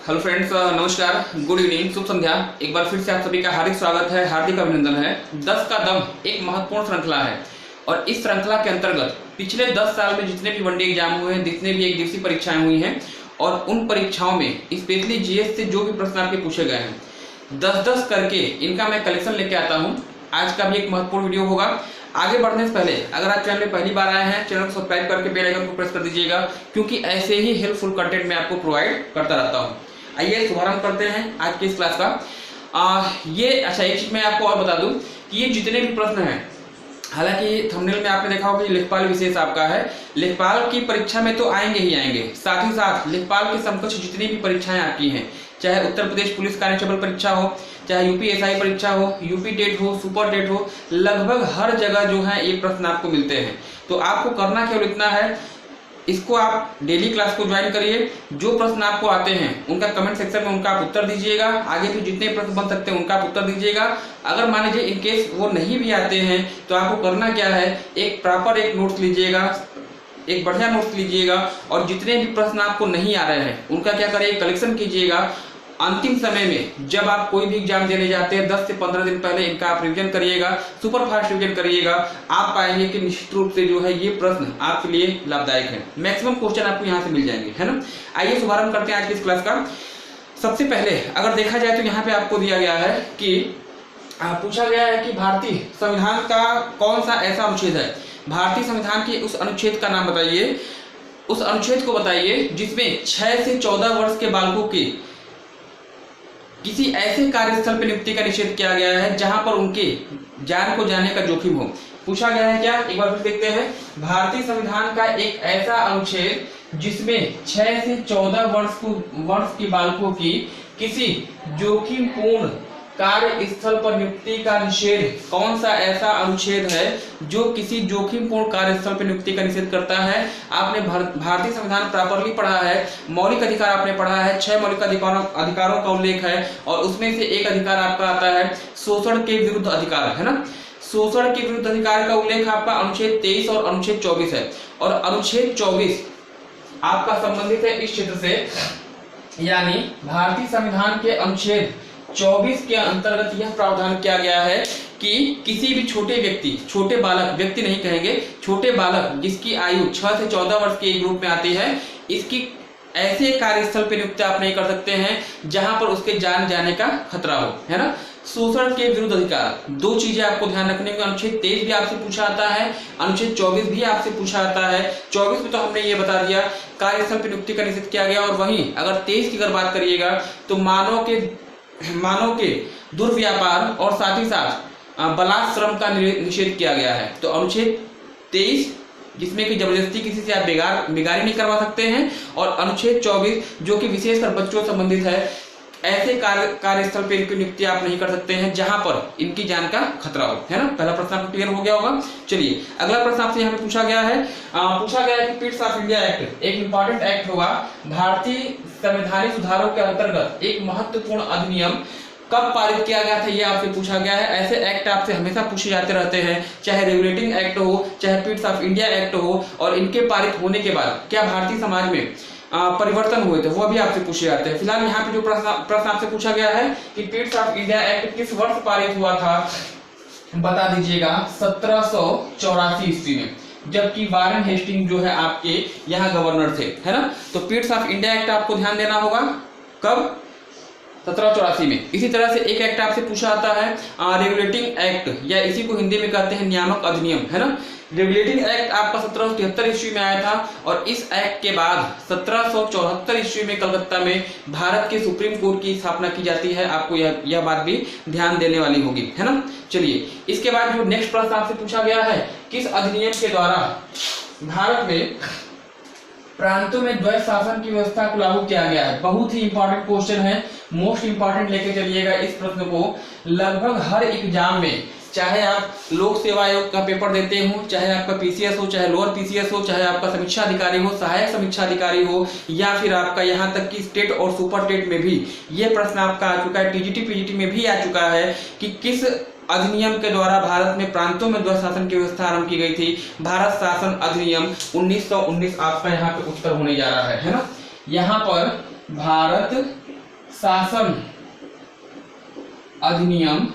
Hello friends, नमस्कार, good evening, शुभ संध्या। एक बार फिर से आप सभी का हार्दिक स्वागत है, हार्दिक अभिनंदन है। 10 का दम एक महत्वपूर्ण श्रृंखला है और इस श्रृंखला के अंतर्गत पिछले 10 साल में जितने भी वनडे एग्जाम हुए हैं, जितने भी एक दिवसीय परीक्षाएं हुई हैं और उन परीक्षाओं में स्पेशली जीएस से जो भी प्रश्न आपके पूछे गए हैं 10-10 करके इनका मैं कलेक्शन लेके आता हूँ। आज का भी एक महत्वपूर्ण वीडियो होगा। आगे बढ़ने से पहले अगर आप चैनल में पहली बार आए हैं, चैनल को सब्सक्राइब करके बेल आइकन को प्रेस कर दीजिएगा, क्योंकि ऐसे ही हेल्पफुल कंटेंट मैं आपको प्रोवाइड करता रहता हूँ। आइए शुभारंभ करते हैं आज की इस क्लास का। एक चीज मैं आपको और बता दूं कि ये जितने भी प्रश्न हैं, हालांकि थंबनेल में आपने देखा होगा कि लेखपाल विशेष आपका है। लेखपाल की परीक्षा में तो आएंगे ही आएंगे, साथ ही साथ लेखपाल के समकक्ष जितनी भी परीक्षाएं आपकी हैं, चाहे उत्तर प्रदेश पुलिस कांस्टेबल परीक्षा हो, चाहे यूपी एसआई परीक्षा हो, यूपी टेट हो, सुपर टेट हो, लगभग हर जगह जो है ये प्रश्न आपको मिलते हैं। तो आपको करना केवल इतना है, इसको आप डेली क्लास को ज्वाइन करिए। जो प्रश्न आपको आते हैं उनका कमेंट सेक्शन में उनका आप उत्तर दीजिएगा। आगे भी जितने प्रश्न बन सकते हैं उनका आप उत्तर दीजिएगा। अगर मान लीजिए इनकेस वो नहीं भी आते हैं तो आपको करना क्या है, एक प्रॉपर एक नोट्स लीजिएगा, एक बढ़िया नोट्स लीजिएगा और जितने भी प्रश्न आपको नहीं आ रहे हैं उनका क्या करिए, कलेक्शन कीजिएगा। अंतिम समय में जब आप कोई भी एग्जाम देने जाते हैं 10 से 15 दिन पहले इनका आप रिवीजन करिएगा, सुपर फास्ट रिवीजन करिएगा। आप पाएंगे कि निश्चित रूप से जो है ये प्रश्न आपके लिए लाभदायक है। मैक्सिमम क्वेश्चन आपको यहाँ से मिल जाएंगे, है ना। आइए शुभारंभ करते हैं आज की इस क्लास का। सबसे पहले अगर देखा जाए तो यहाँ पे आपको दिया गया है कि पूछा गया है कि भारतीय संविधान का कौन सा ऐसा अनुच्छेद है, भारतीय संविधान के उस अनुच्छेद का नाम बताइए, उस अनुच्छेद को बताइए जिसमें 6 से 14 वर्ष के बालकों की किसी ऐसे कार्यस्थल पर नियुक्ति का निषेध किया गया है जहां पर उनके जान को जाने का जोखिम हो। पूछा गया है क्या, एक बार फिर देखते हैं। भारतीय संविधान का एक ऐसा अनुच्छेद जिसमें 6 से 14 वर्ष के बालकों की किसी जोखिमपूर्ण कार्य स्थल पर नियुक्ति का निषेध, कौन सा ऐसा अनुच्छेद है जो किसी जोखिमपूर्ण कार्य स्थल पर नियुक्ति का निषेध करता है। आपने भारतीय संविधान प्रॉपरली पढ़ा है, मौलिक अधिकार आपने पढ़ा है, 6 मौलिक अधिकारों का उल्लेख है और उसमें से एक अधिकार आपका आता है शोषण के विरुद्ध अधिकार, है ना। शोषण के विरुद्ध अधिकार का उल्लेख आपका अनुच्छेद 23 और अनुच्छेद 24 है और अनुच्छेद 24 आपका संबंधित है इस क्षेत्र से, यानी भारतीय संविधान के अनुच्छेद 24 के अंतर्गत यह प्रावधान किया गया है कि किसी भी छोटे व्यक्ति, छोटे बालक, व्यक्ति नहीं कहेंगे, छोटे बालक जिसकी आयु 6 से 14 वर्ष के ग्रुप में आती है, इसकी ऐसे कार्यस्थल पर नियुक्ति आप नहीं कर सकते हैं जहां पर उसके जान जाने का खतरा हो, है ना। शोषण के विरुद्ध अधिकार, दो चीजें आपको ध्यान रखने में, अनुच्छेद 23 भी आपसे पूछा आता है, अनुच्छेद 24 भी आपसे पूछा आता है। 24 में तो हमने ये बता दिया कार्यस्थल पर नियुक्ति का निषेध किया गया, और वहीं अगर 23 की अगर बात करिएगा तो मानव के दुर्व्यापार और साथ ही साथ बलात्श्रम का निषेध किया गया है। तो अनुच्छेद 23 जिसमें कि जबरदस्ती किसी से आप बेगारी नहीं करवा सकते हैं, और अनुच्छेद 24 जो कि विशेषकर बच्चों से संबंधित है, ऐसे कार्यस्थल पर इनकी नियुक्ति आप नहीं कर सकते हैं जहां पर इनकी जान का खतरा हो, है ना। पहला प्रश्न आपको क्लियर हो गया होगा। चलिए अगला प्रश्न आपसे यहाँ पे पूछा गया है कि पिट्स ऑफ इंडिया एक्ट एक इंपॉर्टेंट एक्ट होगा। भारतीय संवैधानिक सुधारों के अंतर्गत एक महत्वपूर्ण अधिनियम कब पारित किया गया था, ये आपसे पूछा गया है। ऐसे एक्ट आपसे हमेशा पूछे जाते रहते हैं, चाहे रेगुलेटिंग एक्ट हो, चाहे पिट्स ऑफ इंडिया एक्ट हो, और इनके पारित होने के बाद क्या भारतीय समाज में परिवर्तन हुए थे, वो भी आपसे पूछे जाते हैं। फिलहाल यहाँ पे जो प्रश्न आपसे पूछा गया है कि पिट्स ऑफ इंडिया एक्ट किस वर्ष पारित हुआ था, बता दीजिएगा। 1784 ईस्वी में, जबकि वारेन हेस्टिंग जो है आपके यहाँ गवर्नर थे, है ना। तो पिट्स ऑफ इंडिया एक्ट आपको ध्यान देना होगा, कब, 1784 में। इसी तरह से एक एक्ट आपसे पूछा आता है रेगुलेटिंग एक्ट, या इसी को हिंदी में कहते हैं नियामक अधिनियम, है ना। रेगुलेटिंग एक्ट आपका 1773 ईस्वी में आया था, और इस एक्ट के बाद 1774 ईस्वी में कलकत्ता में भारत के सुप्रीम कोर्ट की स्थापना की जाती है। आपको यह बात भी ध्यान देने वाली होगी, है ना। चलिए इसके बाद जो नेक्स्ट प्रश्न आपसे पूछा गया है, किस अधिनियम के द्वारा भारत में प्रांतों में द्वैध शासन की व्यवस्था को लागू किया गया है। बहुत ही इंपॉर्टेंट क्वेश्चन है, मोस्ट इंपॉर्टेंट लेके चलिएगा इस प्रश्न को। लगभग हर एग्जाम में, चाहे आप लोक सेवा आयोग का पेपर देते हो, चाहे आपका पीसीएस हो, चाहे लोअर पीसीएस हो, चाहे आपका समीक्षा अधिकारी हो, सहायक समीक्षा अधिकारी हो, या फिर आपका यहाँ तक कि स्टेट और सुपर टेट में भी ये प्रश्न आपका आ चुका है, टीजीटी पीजीटी में भी आ चुका है कि किस अधिनियम के द्वारा भारत में प्रांतों में द्वैध शासन की व्यवस्था आरंभ की गई थी। भारत शासन अधिनियम 1919 आपका यहाँ पे उत्तर होने जा रहा है ना। यहाँ पर भारत शासन अधिनियम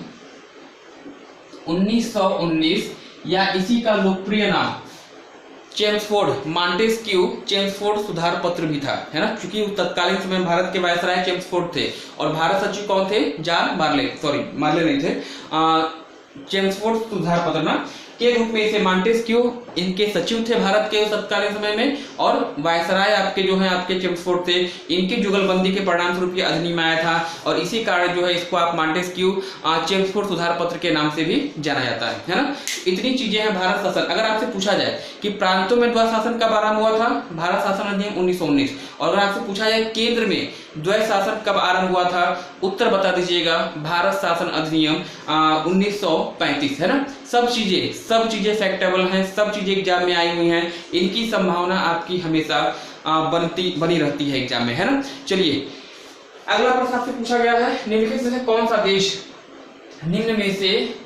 1919 या इसी का लोकप्रिय नाम चेम्सफोर्ड मॉन्टेस्क्यू चेम्सफोर्ड सुधार पत्र भी था, है ना, क्योंकि तत्कालीन समय भारत के वायसराय चेम्सफोर्ड थे और भारत सचिव कौन थे? जॉन मार्ले, सॉरी मार्ले नहीं थे, चेम्सफोर्ड सुधार पत्र ना के रूप में इसे मॉन्टेस्क्यू इनके सचिव थे भारत के तत्कालीन समय में, और वायसराय आपके जो है आपके चेम्सफोर्ड थे, इनकी जुगलबंदी के परिणाम स्वरूप ये अधिनियम आया था और इसी कारण जो है इसको आप मॉन्टेस्क्यू चेम्सफोर्ड सुधार पत्र के नाम से भी जाना जाता है ना। इतनी चीजें हैं भारत शासन। अगर आपसे पूछा जाए कि प्रांतों में द्वैध शासन कब आरंभ हुआ था? भारत शासन अधिनियम 1919। और अगर आपसे पूछा जाए केंद्र में द्वैध शासन कब आरंभ हुआ था, उत्तर बता दीजिएगा भारत शासन अधिनियम 1935, है ना। सब चीजें फैक्टेबल हैं, सब चीजें एग्जाम में आई हुई हैं, इनकी संभावना आपकी हमेशा बनी रहती है एग्जाम में, है ना। चलिए अगला प्रश्न आपसे पूछा गया है, निम्न में से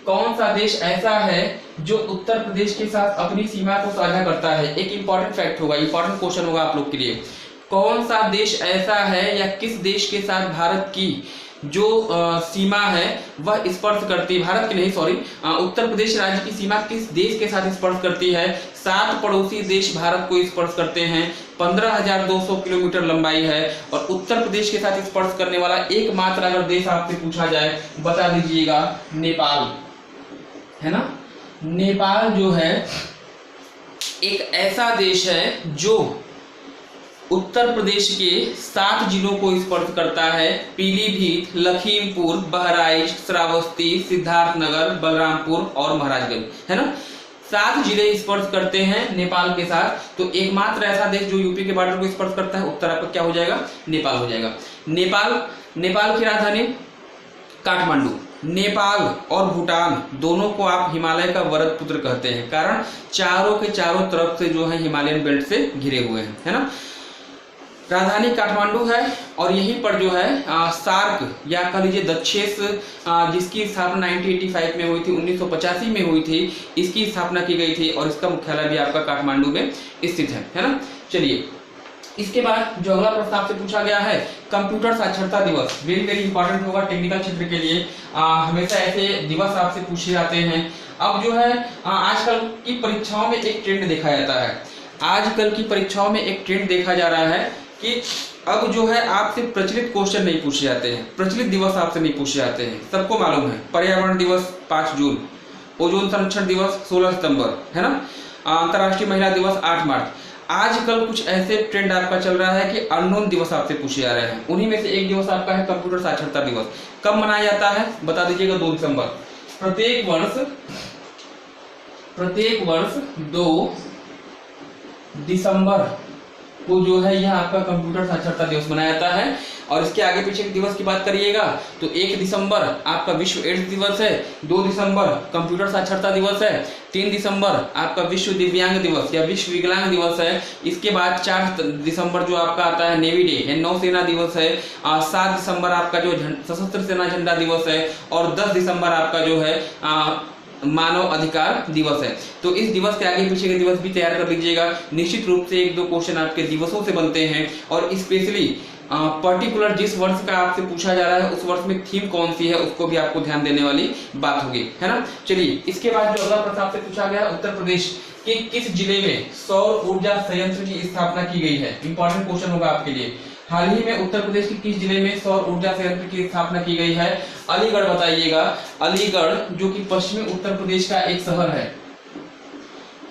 कौन सा देश ऐसा है जो उत्तर प्रदेश के साथ अपनी सीमा को साझा करता है? एक इंपॉर्टेंट फैक्ट होगा, इंपॉर्टेंट क्वेश्चन होगा आप लोग के लिए। कौन सा देश ऐसा है या किस देश के साथ भारत की जो सीमा है वह स्पर्श करती है, भारत की नहीं सॉरी, उत्तर प्रदेश राज्य की सीमा किस देश के साथ स्पर्श करती है? 7 पड़ोसी देश भारत को स्पर्श करते हैं, 15,200 किलोमीटर लंबाई है और उत्तर प्रदेश के साथ स्पर्श करने वाला एकमात्र अगर देश आपसे पूछा जाए बता दीजिएगा नेपाल, है ना। नेपाल जो है एक ऐसा देश है जो उत्तर प्रदेश के 7 जिलों को स्पर्श करता है, पीलीभीत, लखीमपुर, बहराइच, श्रावस्ती, सिद्धार्थनगर, बलरामपुर और महाराजगंज, है ना। 7 जिले स्पर्श करते हैं नेपाल के साथ। तो एकमात्र ऐसा देश जो यूपी के बॉर्डर को स्पर्श करता है, उत्तर आपका क्या हो जाएगा? नेपाल हो जाएगा। नेपाल की राजधानी काठमांडू। नेपाल और भूटान दोनों को आप हिमालय का वरद पुत्र कहते हैं, कारण चारों के चारों तरफ से जो है हिमालयन बेल्ट से घिरे हुए हैं, है ना। राजधानी काठमांडू है और यहीं पर जो है सार्क या कह लीजिए दक्षेस जिसकी स्थापना 1985 में हुई थी, 1985 में हुई थी, इसकी स्थापना की गई थी और इसका मुख्यालय भी आपका काठमांडू में स्थित है ना। चलिए इसके बाद जो अगला प्रश्न आपसे पूछा गया है, कंप्यूटर साक्षरता दिवस, वेरी वेरी इंपॉर्टेंट होगा टेक्निकल क्षेत्र के लिए। हमेशा ऐसे दिवस आपसे पूछे जाते हैं। अब जो है आजकल की परीक्षाओं में एक ट्रेंड देखा जाता है, आजकल की परीक्षाओं में एक ट्रेंड देखा जा रहा है कि अब जो है आपसे प्रचलित क्वेश्चन नहीं पूछे जाते हैं, प्रचलित दिवस आपसे नहीं पूछे जाते हैं। सबको मालूम है पर्यावरण दिवस 5 जून, ओजोन संरक्षण दिवस 16 सितंबर, है ना, अंतर्राष्ट्रीय महिला दिवस 8 मार्च। आजकल कुछ ऐसे ट्रेंड आपका चल रहा है कि अननोन दिवस आपसे पूछे जा रहे हैं। उन्हीं में से एक दिवस आपका है कंप्यूटर साक्षरता दिवस। कब मनाया जाता है बता दीजिएगा? 2 दिसंबर। प्रत्येक वर्ष 2 दिसंबर को जो है यह आपका कंप्यूटर साक्षरता दिवस मनाया जाता है। और इसके आगे पीछे के दिवस की बात करिएगा तो 1 दिसंबर आपका विश्व एड्स दिवस है, 2 दिसंबर कंप्यूटर साक्षरता दिवस है, 3 दिसंबर आपका विश्व दिव्यांग दिवस या विश्व विकलांग दिवस है। इसके बाद 4 दिसंबर जो आपका आता है नेवी डे या नौसेना दिवस है, 7 दिसंबर आपका जो सशस्त्र सेना झंडा दिवस है और 10 दिसंबर आपका जो है मानव अधिकार दिवस है। तो इस दिवस के आगे पीछे के दिवस भी तैयार कर लीजिएगा। निश्चित रूप से 1-2 क्वेश्चन आपके दिवसों से बनते हैं और स्पेशली पर्टिकुलर जिस वर्ष का आपसे पूछा जा रहा है उस वर्ष में थीम कौन सी है उसको भी आपको ध्यान देने वाली बात होगी, है ना। चलिए इसके बाद जो अगला प्रश्न आपसे पूछा गया, उत्तर प्रदेश के किस जिले में सौर ऊर्जा संयंत्र की स्थापना की गई है? इंपॉर्टेंट क्वेश्चन होगा आपके लिए। हाल ही में उत्तर प्रदेश के किस जिले में सौर ऊर्जा संयंत्र की स्थापना की गई है? अलीगढ़ बताइएगा। अलीगढ़ जो कि पश्चिमी उत्तर प्रदेश का एक शहर है,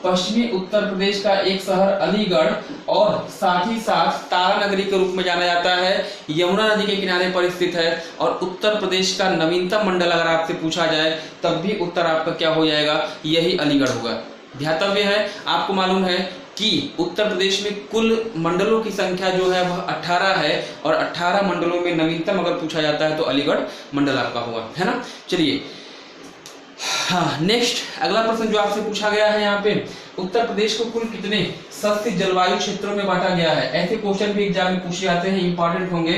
पश्चिमी उत्तर प्रदेश का एक शहर अलीगढ़, और साथ ही साथ तारा नगरी के रूप में जाना जाता है, यमुना नदी के किनारे पर स्थित है। और उत्तर प्रदेश का नवीनतम मंडल अगर आपसे पूछा जाए तब भी उत्तर आपका क्या हो जाएगा? यही अलीगढ़ होगा। ध्यातव्य है, आपको मालूम है कि उत्तर प्रदेश में कुल मंडलों की संख्या जो है वह 18 है और 18 मंडलों में नवीनतम अगर पूछा जाता है तो अलीगढ़ मंडल आपका हुआ, है ना। चलिए हाँ, नेक्स्ट अगला प्रश्न जो आपसे पूछा गया है यहाँ पे, उत्तर प्रदेश को कुल कितने सस्ती जलवायु क्षेत्रों में बांटा गया है? ऐसे क्वेश्चन भी एग्जाम में पूछे जाते हैं, इंपॉर्टेंट होंगे,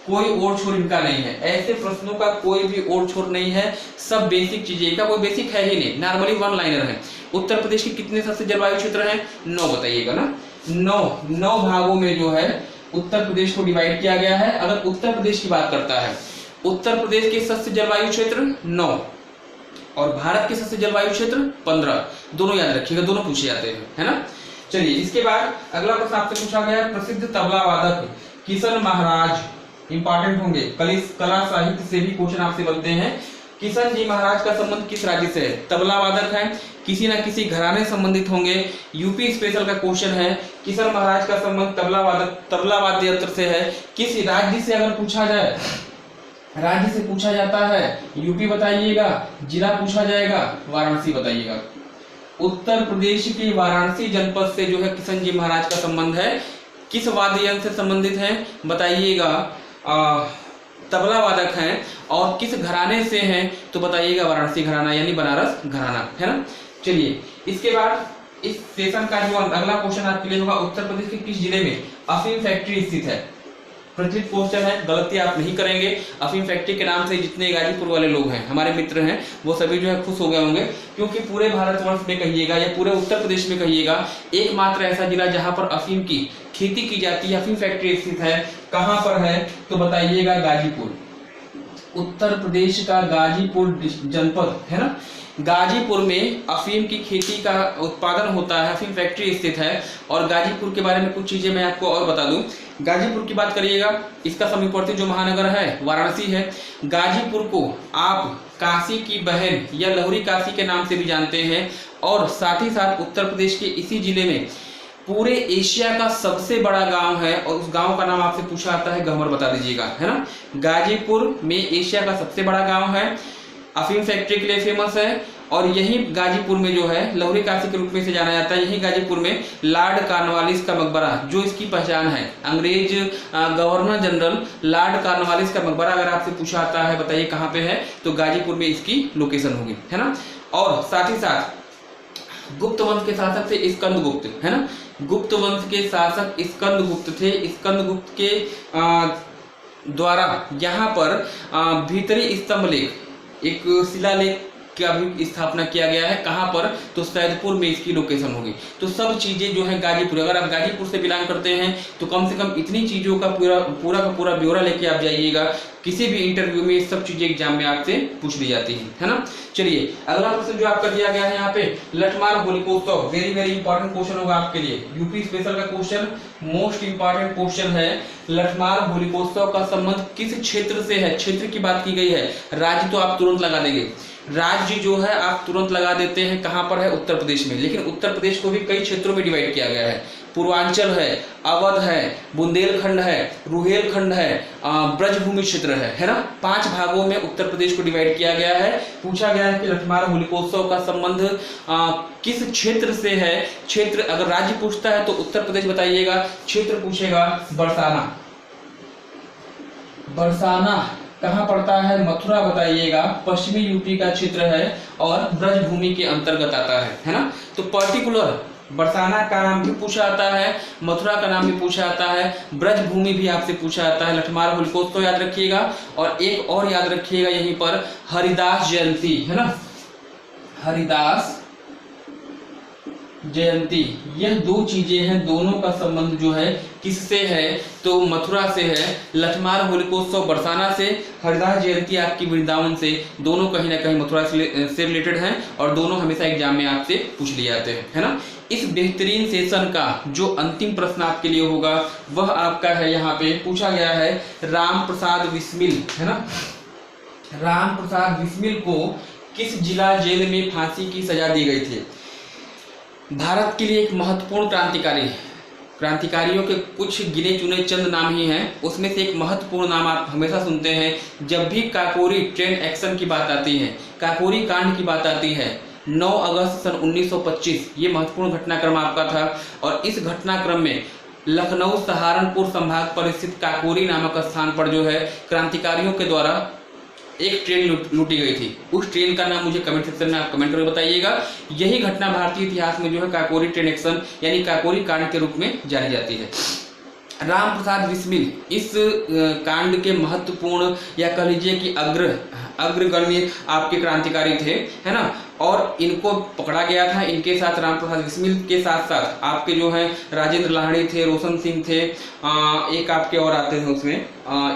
कोई ओर छोर इनका नहीं है। ऐसे प्रश्नों का कोई भी ओर छोर नहीं है, सब बेसिक चीजें, इनका कोई बेसिक है ही नहीं, नॉर्मली 1 लाइनर है। उत्तर प्रदेश के कितने सस्ते जलवायु क्षेत्र हैं? 9 बताइएगा ना। 9 भागों में जो है उत्तर प्रदेश को डिवाइड किया गया है। अगर उत्तर प्रदेश की बात करता है, उत्तर प्रदेश के सस्य जलवायु क्षेत्र 9 और भारत के सस्य जलवायु क्षेत्र 15, दोनों याद रखिएगा, दोनों पूछे जाते हैं, है ना। चलिए इसके बाद अगला प्रश्न आपसे पूछा गया है, प्रसिद्ध तबला वादक किशन महाराज, इंपॉर्टेंट होंगे, कला साहित्य से भी क्वेश्चन आपसे बनते हैं। किशन जी महाराज का संबंध किस राज्य से है? तबला वादक है, किसी ना किसी घराने संबंधित होंगे, यूपी स्पेशल का क्वेश्चन है। किशन महाराज का संबंध तबला वाद्य यंत्र से है। किस राज्य से अगर पूछा जाए, राज्य से पूछा जाता है, यूपी बताइएगा, जिला पूछा जाएगा वाराणसी बताइएगा। उत्तर प्रदेश के वाराणसी जनपद से जो है किशन जी महाराज का संबंध है। किस वाद्य यंत्र से संबंधित है बताइएगा, तबला वादक हैं। और किस घराने से हैं तो बताइएगा वाराणसी घराना यानी बनारस घराना, है ना। चलिए इसके बाद इस सेशन का जो अगला क्वेश्चन आपके लिए होगा, उत्तर प्रदेश के किस जिले में अफीम फैक्ट्री स्थित है? प्रचलित क्वेश्चन है, गलती आप नहीं करेंगे। अफीम फैक्ट्री के नाम से जितने गाजीपुर वाले लोग हैं, हमारे मित्र हैं, वो सभी जो है खुश हो गए होंगे, क्योंकि पूरे भारतवर्ष में कहिएगा या पूरे उत्तर प्रदेश में कहिएगा, एकमात्र ऐसा जिला जहां पर अफीम की खेती की जाती है, अफीम फैक्ट्री स्थित है। कहां पर है तो बताइएगा गाजीपुर, उत्तर प्रदेश का गाजीपुर जनपद, है ना। गाजीपुर में अफीम की खेती का उत्पादन होता है, अफीम फैक्ट्री स्थित है। और गाजीपुर के बारे में कुछ चीजें मैं आपको और बता दूं। गाजीपुर की बात करिएगा, इसका समीपवर्ती जो महानगर है वाराणसी है। गाजीपुर को आप काशी की बहन या लहुरी काशी के नाम से भी जानते हैं। और साथ ही साथ उत्तर प्रदेश के इसी जिले में पूरे एशिया का सबसे बड़ा गांव है, और उस गांव का नाम आपसे पूछा जाता है, गहमर बता दीजिएगा, है ना। गाजीपुर में एशिया का सबसे बड़ा गांव है, अफीम फैक्ट्री के लिए फेमस है। और यही गाजीपुर में जो है लहुरी काशी के रूप में से जाना जाता है। यही गाजीपुर में लॉर्ड कॉर्नवालिस का मकबरा, जो इसकी पहचान है, अंग्रेज गवर्नर जनरल लॉर्ड कॉर्नवालिस का मकबरा अगर आपसे पूछा जाता है बताइए कहाँ पे है, तो गाजीपुर में इसकी लोकेशन होगी, है ना। और साथ ही साथ गुप्त वंश के शासक थे स्कंदगुप्त, है ना। गुप्त वंश के शासक स्कंदगुप्त थे। स्कंदगुप्त के द्वारा यहाँ पर भीतरी स्तंभ लेख, एक शिलालेख का भी स्थापना किया गया है। कहाँ पर तो सैदपुर में इसकी लोकेशन होगी। तो सब चीजें जो है गाजीपुर, अगर आप गाजीपुर से बिलोंग करते हैं तो कम से कम इतनी चीजों का पूरा का पूरा ब्यौरा लेके आप जाइएगा। किसी भी इंटरव्यू में ये सब चीजें एग्जाम में आपसे पूछ ली जाती है ना। चलिए अगला प्रश्न जो आपका दिया गया है यहाँ पे, लठमार होलिकोत्सव, वेरी वेरी इंपॉर्टेंट क्वेश्चन होगा आपके लिए, यूपी स्पेशल का क्वेश्चन, मोस्ट इंपॉर्टेंट क्वेश्चन है। लठमार होलिकोत्सव का संबंध किस क्षेत्र से है? क्षेत्र की बात की गई है, राज्य तो आप तुरंत लगा देंगे। राज्य जो है आप तुरंत लगा देते हैं, कहां पर है? उत्तर प्रदेश में। लेकिन उत्तर प्रदेश को भी कई क्षेत्रों में डिवाइड किया गया है। पूर्वांचल है, अवध है, बुंदेलखंड है, रुहेलखंड है, ब्रजभूमि क्षेत्र है ना। 5 भागों में उत्तर प्रदेश को डिवाइड किया गया है। पूछा गया है कि लठमार होलिकोत्सव का संबंध किस क्षेत्र से है? क्षेत्र अगर राज्य पूछता है तो उत्तर प्रदेश बताइएगा, क्षेत्र पूछेगा बरसाना। बरसाना कहाँ पड़ता है? मथुरा बताइएगा, पश्चिमी यूपी का क्षेत्र है और ब्रजभूमि के अंतर्गत आता है ना। तो पर्टिकुलर बरसाना का नाम भी पूछा जाता है, मथुरा का नाम भी पूछा जाता है, ब्रजभूमि भी आपसे पूछा जाता है। लठमार होलिकोत्सव याद रखिएगा। और एक और याद रखिएगा यहीं पर, हरिदास जयंती, है ना, हरिदास जयंती। यह 2 चीजें हैं, दोनों का संबंध जो है किससे है? तो मथुरा से है। लठमार होलिकोत्सव बरसाना से, हरिदास जयंती आपकी वृंदावन से। दोनों कहीं ना कहीं मथुरा से रिलेटेड हैं और दोनों हमेशा एग्जाम में आपसे पूछ लिए जाते हैं, है ना। इस बेहतरीन सेशन का जो अंतिम प्रश्न आपके लिए होगा वह आपका है, यहाँ पे पूछा गया है, राम प्रसाद बिस्मिल, है ना। राम प्रसाद बिस्मिल को किस जिला जेल में फांसी की सजा दी गई थी? भारत के लिए एक महत्वपूर्ण क्रांतिकारियों के कुछ गिने चुने चंद नाम ही हैं। उसमें से एक महत्वपूर्ण नाम आप हमेशा सुनते हैं जब भी काकोरी ट्रेन एक्शन की बात आती है, काकोरी कांड की बात आती है। 9 अगस्त सन 1925 ये महत्वपूर्ण घटनाक्रम आपका था। और इस घटनाक्रम में लखनऊ सहारनपुर संभाग पर स्थित काकोरी नामक स्थान पर जो है क्रांतिकारियों के द्वारा एक ट्रेन लूटी गई थी। उस ट्रेन का नाम मुझे कमेंट सेक्शन में आप कमेंट करके बताइएगा। यही घटना भारतीय इतिहास में जो है काकोरी ट्रेन एक्शन यानी काकोरी कांड के रूप में जानी जाती है। राम प्रसाद बिस्मिल इस कांड के महत्वपूर्ण या कह लीजिए कि अग्रगण्य आपके क्रांतिकारी थे, है ना। और इनको पकड़ा गया था। इनके साथ राम प्रसाद बिस्मिल के साथ साथ आपके जो है राजेंद्र लाहिड़ी थे, रोशन सिंह थे, एक आपके और आते हैं उसमें,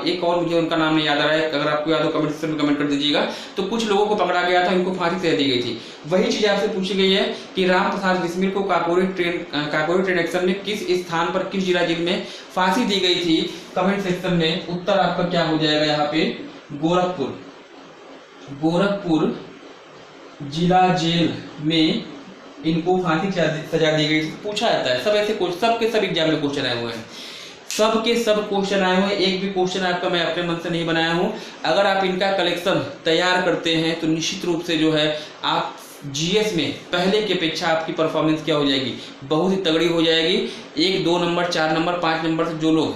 एक और मुझे उनका नाम नहीं याद आ रहा है, अगर आपको याद हो कमेंट सेक्शन में कमेंट कर दीजिएगा। तो कुछ लोगों को पकड़ा गया था, इनको फांसी दे दी गई थी। वही चीज आपसे पूछी गई है कि राम प्रसाद बिस्मिल को काकोरी ट्रेन एक्शन में किस स्थान पर, किस जिला जेल में फांसी दी गई थी। कमेंट सेक्शन में उत्तर आपका क्या हो जाएगा यहाँ पे, गोरखपुर जिला जेल में इनको फांसी सजा दी गई। पूछा जाता है, सब ऐसे सबके सब एग्जाम में क्वेश्चन आए हुए हैं, सबके सब क्वेश्चन आए हुए हैं। एक भी क्वेश्चन आपका मैं अपने मन से नहीं बनाया हूं। अगर आप इनका कलेक्शन तैयार करते हैं तो निश्चित रूप से जो है आप जीएस में पहले की अपेक्षा आपकी परफॉर्मेंस क्या हो जाएगी, बहुत ही तगड़ी हो जाएगी। 1, 2 नंबर, 4 नंबर, 5 नंबर से जो लोग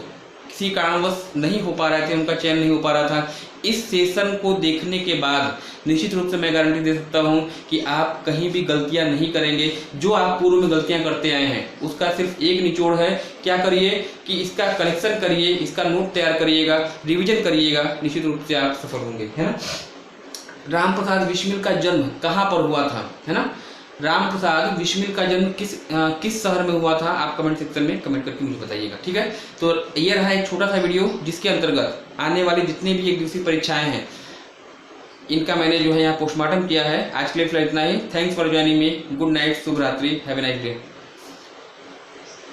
किसी कारणवश नहीं हो पा रहे थे, उनका चयन नहीं हो पा रहा था, इस सेशन को देखने के बाद निश्चित रूप से मैं गारंटी दे सकता हूं कि आप कहीं भी गलतियां नहीं करेंगे। जो आप पूर्व में गलतियां करते आए हैं उसका सिर्फ एक निचोड़ है, क्या करिए कि इसका कलेक्शन करिए, इसका नोट तैयार करिएगा, रिविजन करिएगा, निश्चित रूप से आप सफल होंगे, है ना। राम प्रसाद बिस्मिल का जन्म कहाँ पर हुआ था, है ना। राम प्रसाद बिस्मिल का जन्म किस शहर में हुआ था, आप कमेंट सेक्शन में कमेंट करके मुझे बताइएगा, ठीक है। तो ये रहा एक छोटा सा वीडियो जिसके अंतर्गत आने वाली जितनी भी एक दिवसीय परीक्षाएं हैं इनका मैंने जो है यहाँ पोस्टमार्टम किया है। आज के लिए फिलहाल इतना ही। Thanks for joining me. Good night, शुभ रात्रि, हैव ए नाइस डे।